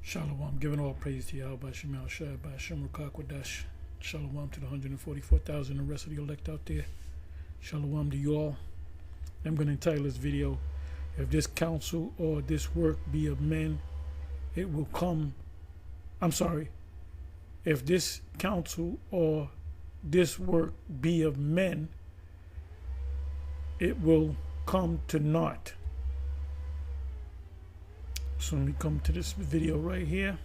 Shalom, giving all praise to Yahawah, Sham, by Hashem, Qadash. Shalom to the 144,000, the rest of the elect out there. Shalom to you all. I'm going to entitle this video, if this counsel or this work be of men, it will come. If this counsel or this work be of men, it will come to naught. So let me come to this video right here.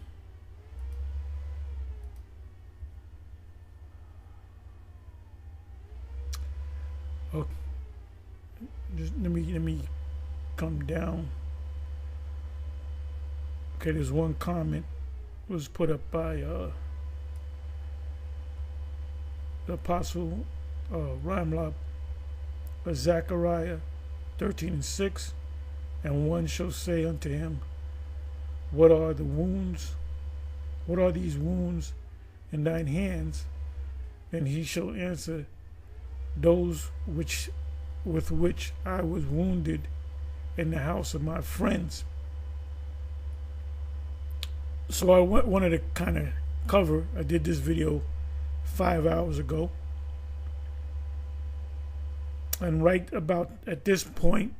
Okay. Just let me come down. Okay, there's one comment was put up by the apostle Ramla, Zechariah 13:6, and one shall say unto him, what are the wounds? What are these wounds in thine hands? And he shall answer, those with which I was wounded in the house of my friends. So I wanted to kind of cover, I did this video 5 hours ago. And right about at this point,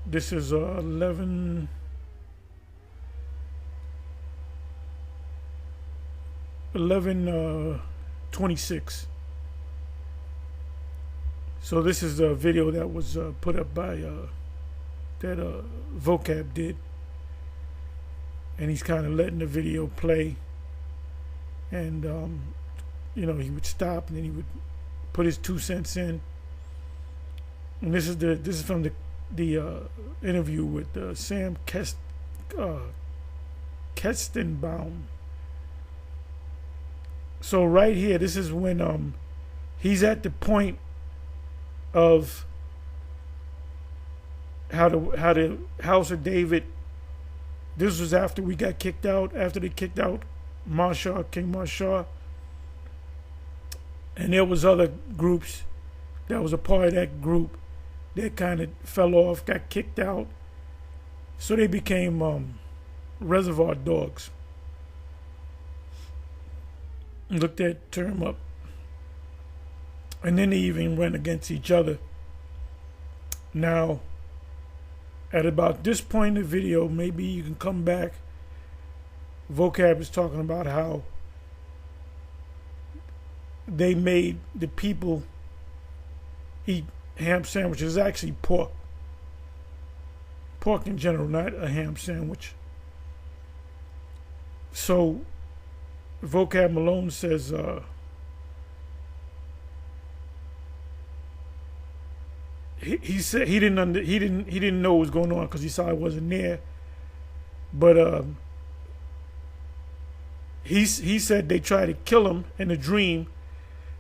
this is 11:26. So this is the video that was put up by that Vocab did, and he's kind of letting the video play, and you know, he would stop and then he would put his 2 cents in. And this is from the interview with Sam Kestenbaum. So right here, this is when he's at the point of how the house of David. This was after we got kicked out, after they kicked out King Marshall, and there was other groups that was a part of that group that kind of fell off, got kicked out, so they became reservoir dogs. Look that term up. And then they even went against each other. Now, at about this point in the video, maybe you can come back. Vocab is talking about how they made the people eat ham sandwiches. Actually pork in general, not a ham sandwich. So Vocab Malone says he said he didn't know what was going on because he saw I wasn't there, but he said they tried to kill him in a dream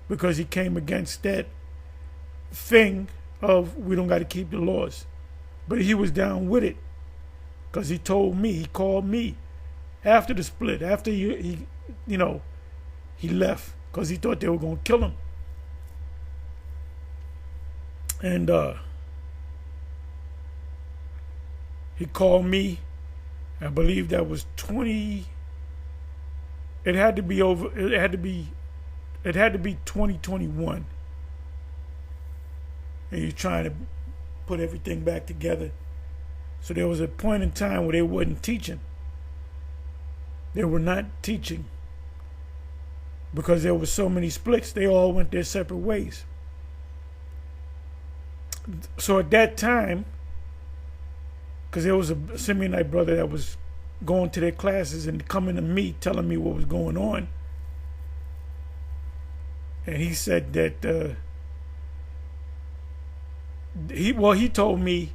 because he came against that thing of we don't got to keep the laws. But he was down with it because he told me, he called me after the split, after he left because he thought they were going to kill him. And he called me. I believe that was 20. It had to be 2021. And you're trying to put everything back together. So there was a point in time where they wasn't teaching. They were not teaching because there were so many splits. They all went their separate ways. So at that time, because there was a Simeonite brother that was going to their classes and coming to me, telling me what was going on. And he said that he told me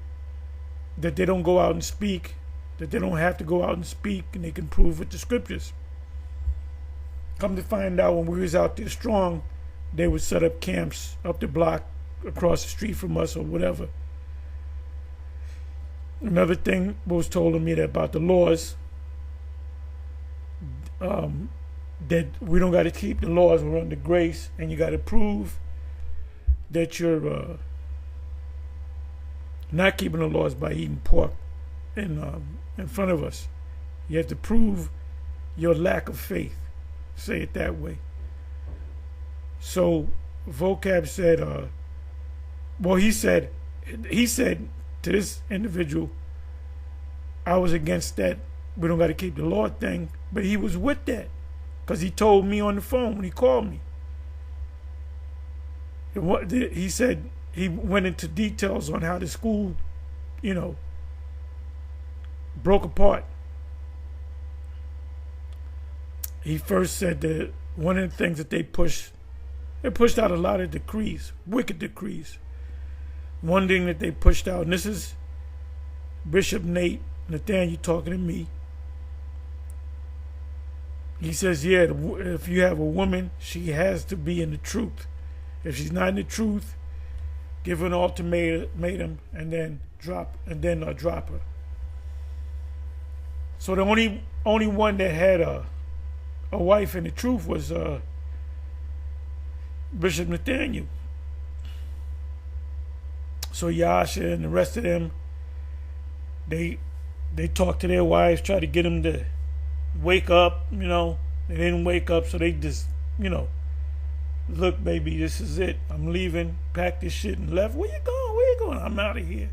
that they don't go out and speak, that they don't have to go out and speak, and they can prove with the scriptures. Come to find out, when we was out there strong, they would set up camps up the block across the street from us or whatever. Another thing was told to me that about the laws, that we don't got to keep the laws, we're under grace, and you got to prove that you're not keeping the laws by eating pork in front of us. You have to prove your lack of faith. Say it that way. So vocab said, well, he said to this individual, I was against that. We don't got to keep the law thing, but he was with that because he told me on the phone when he called me. He said he went into details on how the school, broke apart. He first said that one of the things that they pushed out a lot of decrees, wicked decrees. One thing that they pushed out, and this is Bishop Nathaniel talking to me. He says, yeah, if you have a woman, she has to be in the truth. If she's not in the truth, give her an ultimatum and then drop her. So the only one that had a wife in the truth was Bishop Nathaniel. So Yasha and the rest of them, they talked to their wives, tried to get them to wake up, They didn't wake up, so they just, look, baby, this is it. I'm leaving, packed this shit and left. Where you going? Where you going? I'm out of here.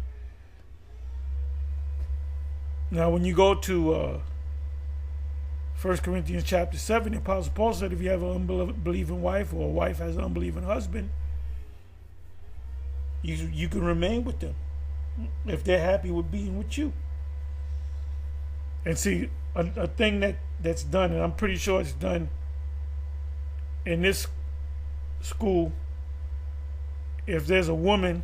Now, when you go to 1 Corinthians chapter 7, the Apostle Paul said if you have an unbelieving wife or a wife has an unbelieving husband, you can remain with them if they're happy with being with you. And see, a thing that's done, and I'm pretty sure it's done in this school, if there's a woman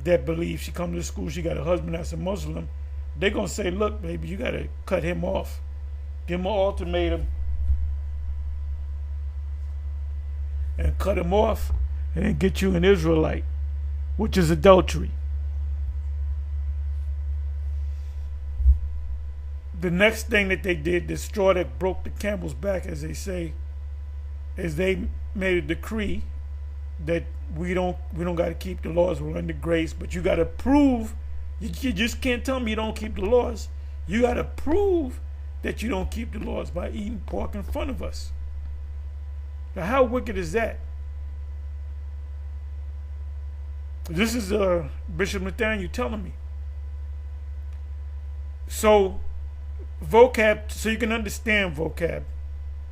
that believes she comes to school, she got a husband that's a Muslim, they're going to say, look, baby, you got to cut him off. Give him an ultimatum and cut him off and then get you an Israelite, which is adultery. The next thing that they did, the straw that broke the camel's back, as they say, is they made a decree that we don't got to keep the laws. We're under grace, but you got to prove. You just can't tell me you don't keep the laws. You got to prove that you don't keep the laws by eating pork in front of us. Now, how wicked is that? This is Bishop Nathaniel telling me. So, vocab, so you can understand vocab,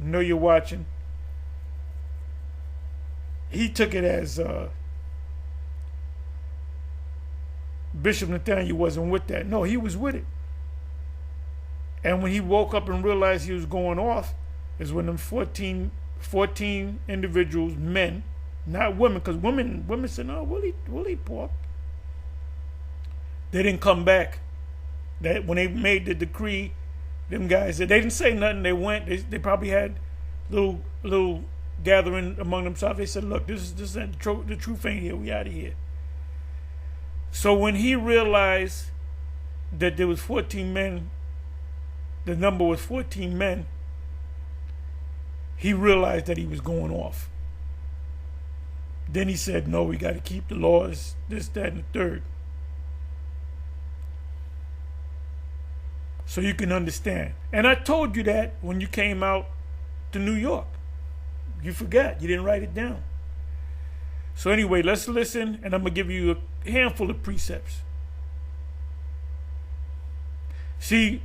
know you're watching. He took it as Bishop Nathaniel wasn't with that. No, he was with it. And when he woke up and realized he was going off, is when them 14 individuals, men, not women, because women said, no, we'll eat pork. They didn't come back. That when they made the decree, them guys said, they didn't say nothing. They went. They probably had little gathering among themselves. They said, look, this is the truth ain't here. We out of here. So when he realized that there was 14 men, the number was 14 men, he realized that he was going off. Then he said, no, we got to keep the laws, this, that, and the third. So you can understand. And I told you that when you came out to New York. You forgot. You didn't write it down. So anyway, let's listen, and I'm going to give you a handful of precepts. See,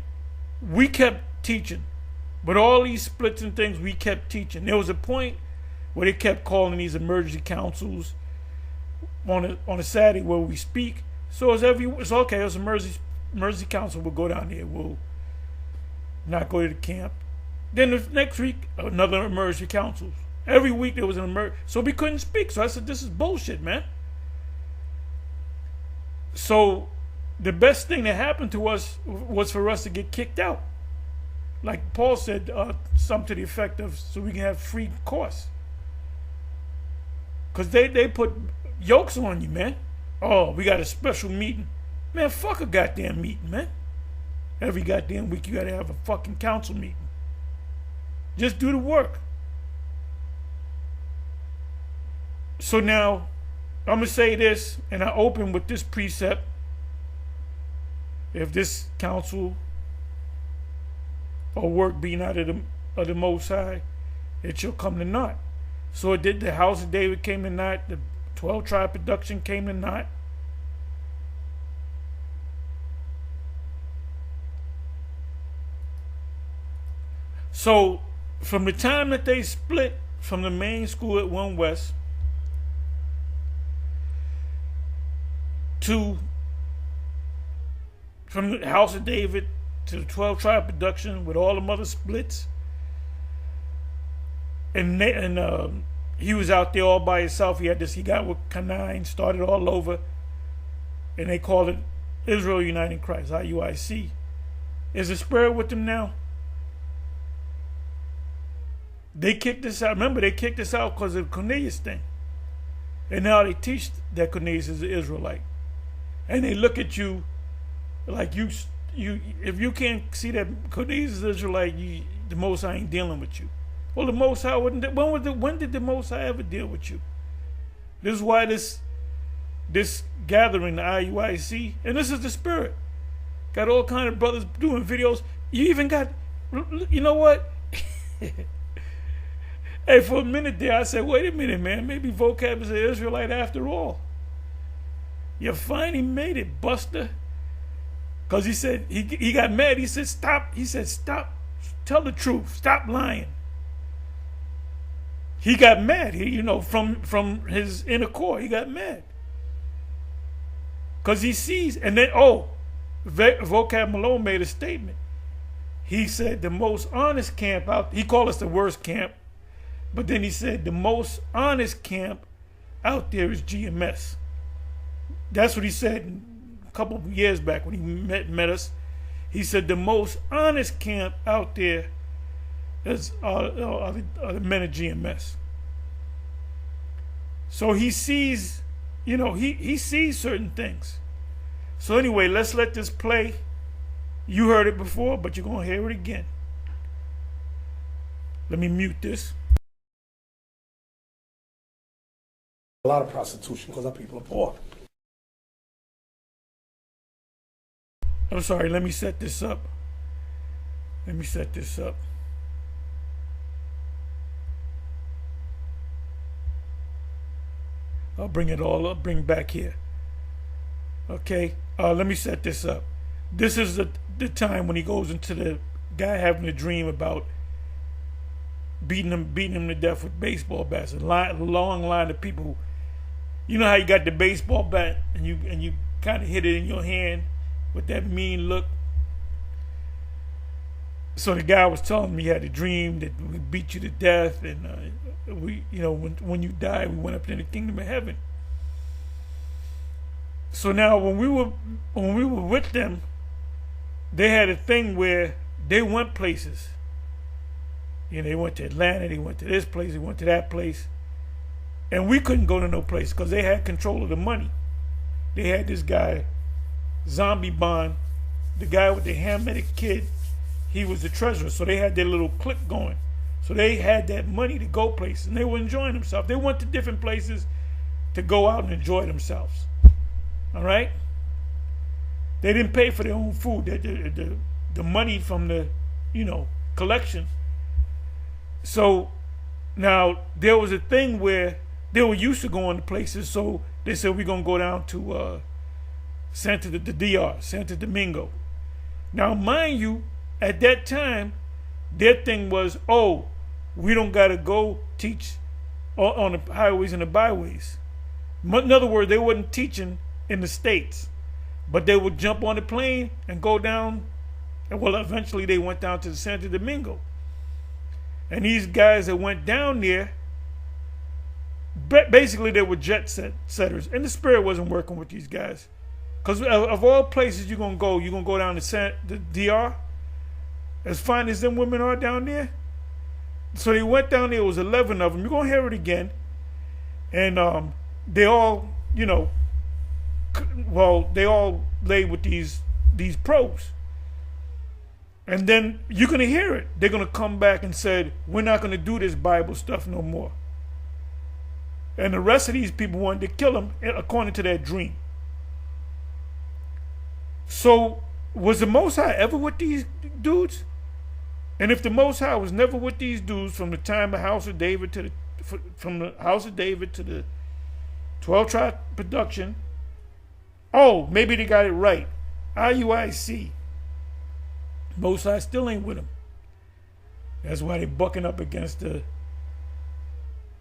we kept teaching. But all these splits and things, we kept teaching. There was a point where they kept calling these emergency councils on a Saturday where we speak. So it's okay. It's emergency council. We'll go down there. We'll not go to the camp. Then the next week, another emergency council. Every week there was an emergency. So we couldn't speak. So I said, this is bullshit, man. So the best thing that happened to us was for us to get kicked out. Like Paul said, something to the effect of, so we can have free course. Because they put yokes on you, man. Oh, we got a special meeting. Man, fuck a goddamn meeting, man. Every goddamn week you got to have a fucking council meeting. Just do the work. So now, I'm going to say this, and I open with this precept. if this counsel or work be not of the Most High, it shall come to naught. So it did. The house of David came to naught. The 12 tribe production came to naught. So from the time that they split from the main school at 1 West to from the house of David to the 12 tribe production with all the other splits, and he was out there all by himself. He got with Canaan, started all over, and they called it Israel Uniting Christ, IUIC. Is the Spirit with them now? They kicked us out. Remember, they kicked us out because of the Cornelius thing. And now they teach that Cornelius is an Israelite. And they look at you like you if you can't see that Cornelius is Israelite, the Most High ain't dealing with you. Well, the Most High wouldn't. When did the Most High ever deal with you? This is why this gathering, the IUIC, and this is the Spirit. Got all kind of brothers doing videos. You even got, you know what? Hey, for a minute there, I said, wait a minute, man. Maybe Vocab is an Israelite after all. You finally made it, Buster. Because he said, he got mad. He said, stop. He said, stop. Tell the truth. Stop lying. He got mad. From his inner core, he got mad. Because he sees, and then, Vocab Malone made a statement. He said the most honest camp out, he called us the worst camp, but then he said the most honest camp out there is GMS. That's what he said a couple of years back when he met us. He said the most honest camp out there is are the men of GMS. So he sees, he sees certain things. So anyway, let's let this play. You heard it before, but you're going to hear it again. Let me mute this. A lot of prostitution because our people are poor. I'm sorry, let me set this up. I'll bring it all up, bring back here. Okay, let me set this up. This is the time when he goes into the guy having a dream about beating him to death with baseball bats. A long line of people. You know how you got the baseball bat and you kind of hit it in your hand with that mean look. So the guy was telling me he had a dream that we beat you to death, and when you die, we went up in the kingdom of heaven. So now when we were with them, they had a thing where they went places. They went to Atlanta, they went to this place, they went to that place. And we couldn't go to no place because they had control of the money. They had this guy, Zombie Bond, the guy with the ham-headed kid. He was the treasurer, so they had their little clique going. So they had that money to go places, and they were enjoying themselves. They went to different places to go out and enjoy themselves. All right? They didn't pay for their own food. The money from the, collection. So now there was a thing where they were used to going to places, so they said, we're going to go down to the DR, Santo Domingo. Now, mind you, at that time, their thing was, we don't got to go teach on the highways and the byways. In other words, they wasn't teaching in the States, but they would jump on the plane and go down, and well, eventually they went down to the Santo Domingo. And these guys that went down there, basically they were jet setters, and the Spirit wasn't working with these guys. Because of all places you're going to go down to the DR, as fine as them women are down there. So they went down there, it was 11 of them. You're going to hear it again. And they all, they all lay with these pros. And then you're going to hear it. They're going to come back and say, we're not going to do this Bible stuff no more. And the rest of these people wanted to kill them according to their dream. So Was the Most High ever with these dudes? And if the Most High was never with these dudes from the time of House of David to from the House of David to the 12 tribe production, oh, maybe they got it right. IUIC. Most High still ain't with them. That's why they bucking up against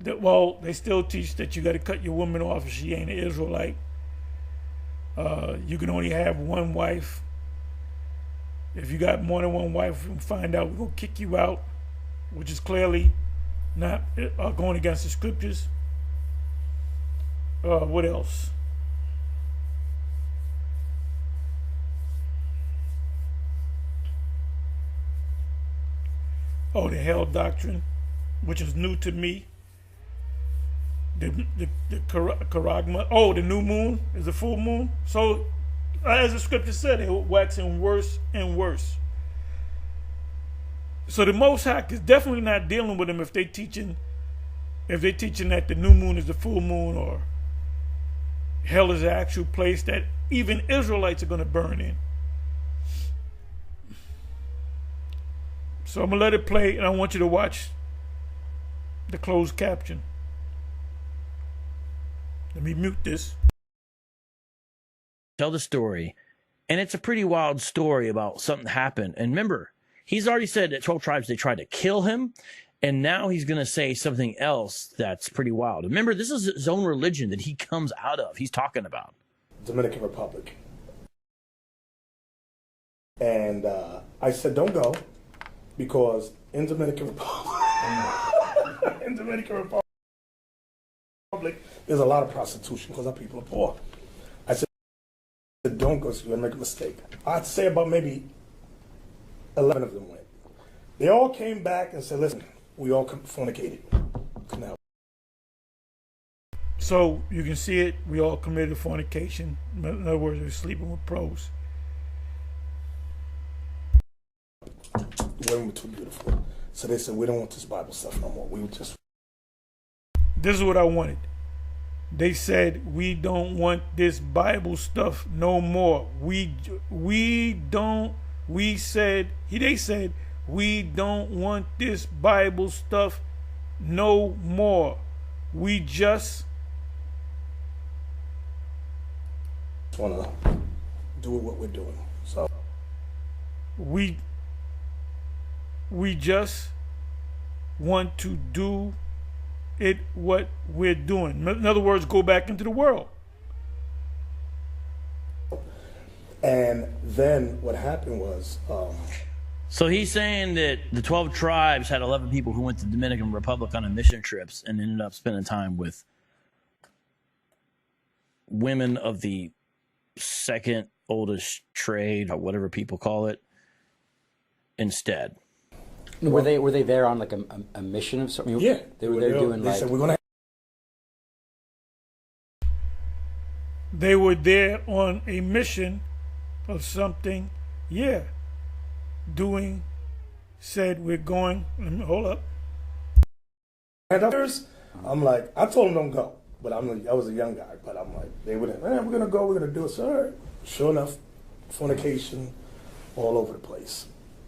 well, they still teach that you got to cut your woman off if she ain't an Israelite. You can only have one wife. If you got more than one wife, we'll find out, we're going to kick you out, which is clearly not going against the scriptures. What else? Oh, the hell doctrine, which is new to me. The charagma. Oh, the new moon is the full moon. So, as the scripture said, it waxing worse and worse. So the Most High is definitely not dealing with them if they're teaching that the new moon is the full moon, or hell is the actual place that even Israelites are going to burn in. So I'm going to let it play, and I want you to watch the closed caption. Let me mute this. Tell the story, and it's a pretty wild story about something that happened. And remember, he's already said that 12 tribes, they tried to kill him, and now he's going to say something else that's pretty wild. Remember, this is his own religion that he comes out of, he's talking about. Dominican Republic. And I said, don't go, because in Dominican Republic, there's a lot of prostitution because our people are poor. I said, don't go, so you're going to make a mistake. I'd say about maybe 11 of them went. They all came back and said, listen, we all fornicated. Now. So you can see it, we all committed fornication. In other words, they're sleeping with pros. The women were too beautiful. So they said, we don't want this Bible stuff no more. We would just... This is what I wanted. They said, we don't want this Bible stuff no more. They said, we don't want this Bible stuff no more. We just want to do what we're doing. So we just want to do it what we're doing. In other words, go back into the world. And then what happened was... So he's saying that the 12 tribes had 11 people who went to the Dominican Republic on a mission trips and ended up spending time with women of the second oldest trade, or whatever people call it, instead. Were they there on like a mission of something? Yeah. They were there doing they like... said, we're gonna... They were there on a mission of something. Yeah. Said we're going... Hold up. And others, I'm like, I told them don't go. But I was a young guy. But I'm like, they would have, we're going to go, we're going to do it. So, all right. Sure enough, fornication all over the place.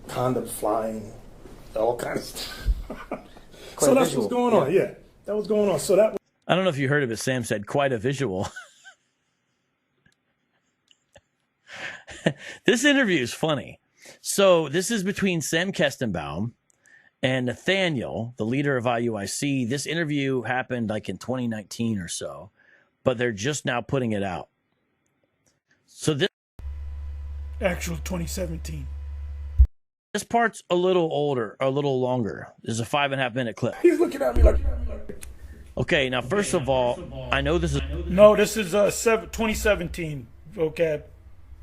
Condoms flying. All kinds of stuff. So that's what's going on. Yeah, that was going on. So that. I don't know if you heard of it. Sam said, quite a visual. This interview is funny. So this is between Sam Kestenbaum and Nathaniel, the leader of IUIC. This interview happened like in 2019 or so, but they're just now putting it out. So this actual 2017. This part's a little older, a little longer. There's a 5.5 minute clip. He's looking at me like... Okay, now first of all, I know this is... No, this is 2017, vocab.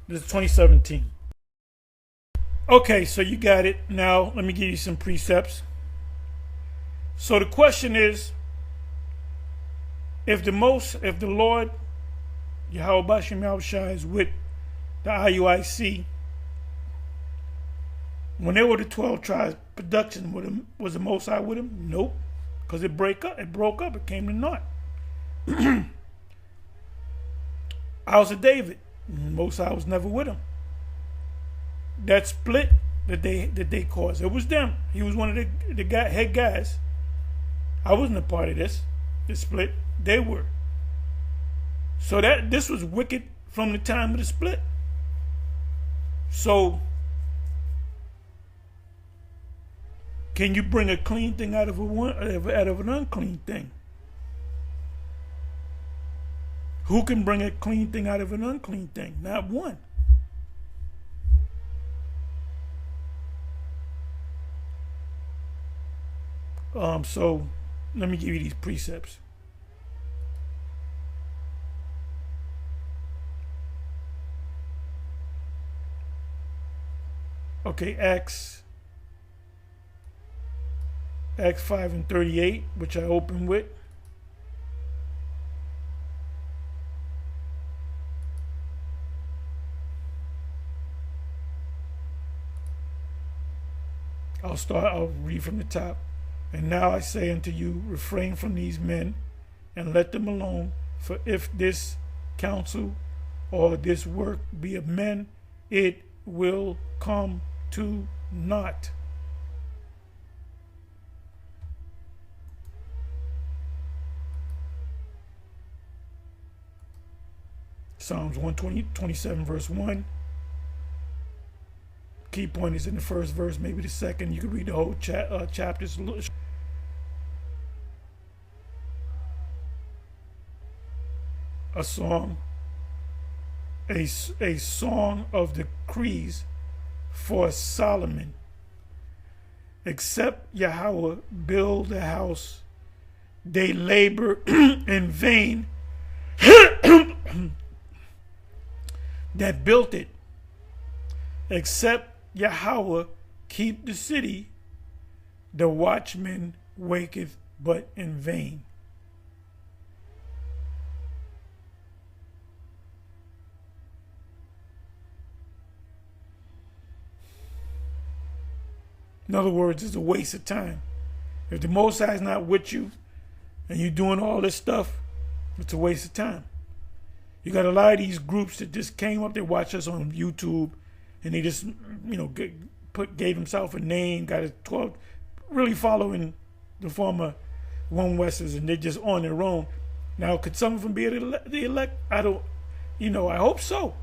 This is 2017. Okay, so you got it. Now, let me give you some precepts. So the question is, if the Lord, Yahawashi is with the IUIC, when they were the 12 tribes, production was the Most High with him? Nope, because it broke up. It came to naught. House of David, Most High was never with him. that split that they caused. It was them. He was one of the head guys. I wasn't a part of this. The split. They were. So this was wicked from the time of the split. So can you bring a clean thing out of an unclean thing? Who can bring a clean thing out of an unclean thing? Not one. So let me give you these precepts. Okay, Acts 5:38, which I open with. I'll read from the top. And now I say unto you, refrain from these men, and let them alone. For if this counsel or this work be of men, it will come to naught. Psalms 127 verse 1. Key point is in the first verse, maybe the second. You can read the whole chapters. A song, a song of decrees for Solomon. Except Yahawah build a house, they labor in vain that built it. Except Yahawah keep the city, the watchman waketh but in vain. In other words, it's a waste of time. If the Most High is not with you and you're doing all this stuff, it's a waste of time. You got a lot of these groups that just came up, they watch us on YouTube, and they just, gave himself a name, got a 12, really following the former One Westers, and they're just on their own. Now, could some of them be the elect? I don't, I hope so.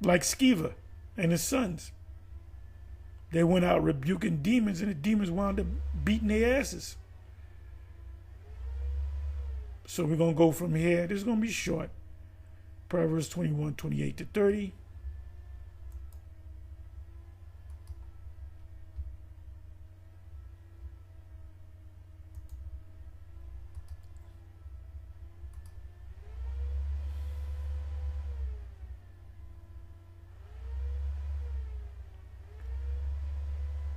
Like Skiva and his sons. They went out rebuking demons, and the demons wound up beating their asses. So we're going to go from here. This is going to be short. Proverbs 21:28-30.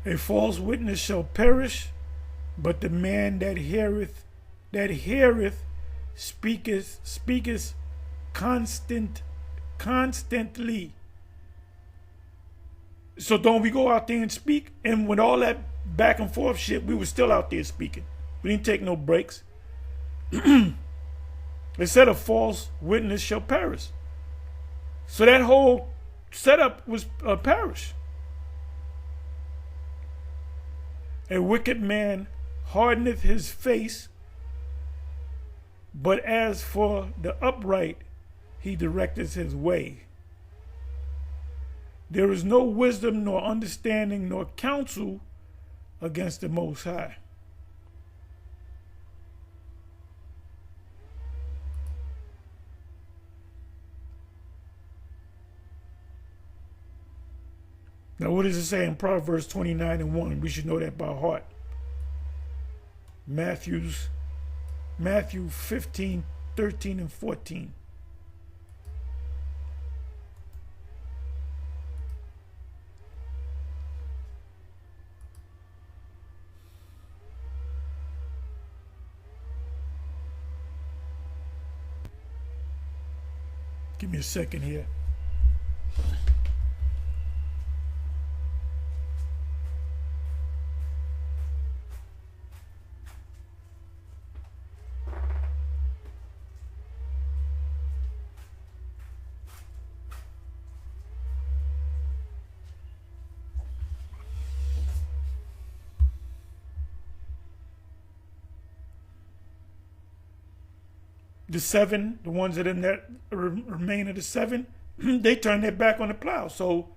A false witness shall perish, but the man that heareth speaketh constantly. So don't we go out there and speak? And with all that back and forth shit, we were still out there speaking. We didn't take no breaks. It said a false witness shall perish. So that whole setup was perish. A wicked man hardeneth his face, but as for the upright, he directeth his way. There is no wisdom, nor understanding, nor counsel against the Most High. Now, what does it say in Proverbs 29:1? We should know that by heart. Matthew 15:13-14. Give me a second here. the seven, the ones that in that remain of the seven, they turn their back on the plow. So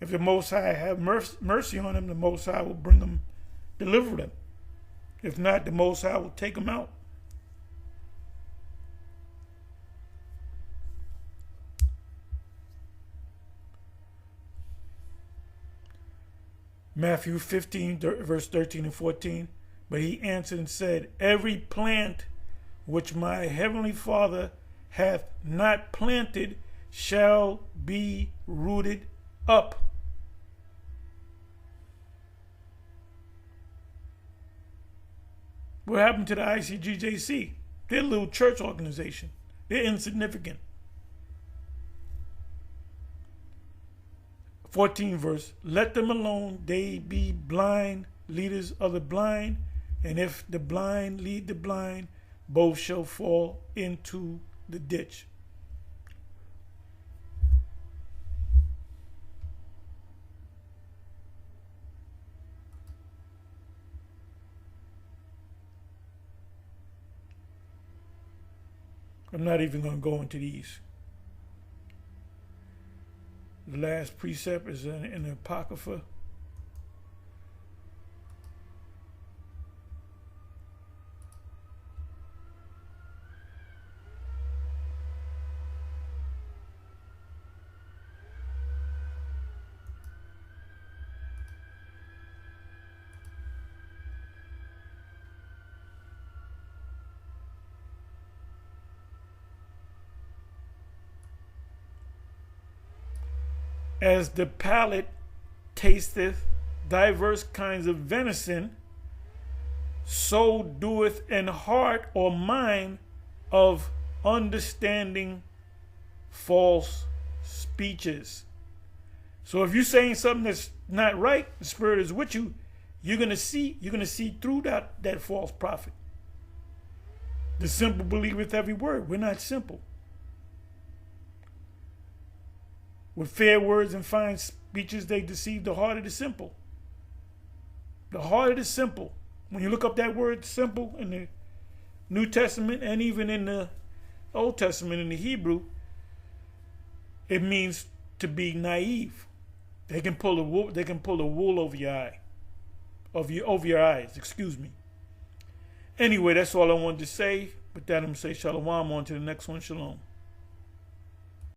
if the Most High have mercy on them, the Most High will bring them, deliver them. If not, the Most High will take them out. Matthew 15, verse 13 and 14. But he answered and said, every plant which my heavenly Father hath not planted shall be rooted up. What happened to the ICGJC? They're a little church organization. They're insignificant. 14 verse, let them alone, they be blind, leaders of the blind, and if the blind lead the blind, both shall fall into the ditch. I'm not even going to go into these. The last precept is in the Apocrypha. As the palate tasteth diverse kinds of venison, so doeth an heart or mind of understanding false speeches. So if you're saying something that's not right, the Spirit is with you, you're gonna see through that false prophet. The simple believeth every word. We're not simple. With fair words and fine speeches, they deceive the heart of the simple. The heart of the simple. When you look up that word simple in the New Testament and even in the Old Testament in the Hebrew, it means to be naive. They can pull the wool over your eye, over your eyes. Excuse me. Anyway, that's all I wanted to say. With that, I'm gonna say shalom. On to the next one. Shalom.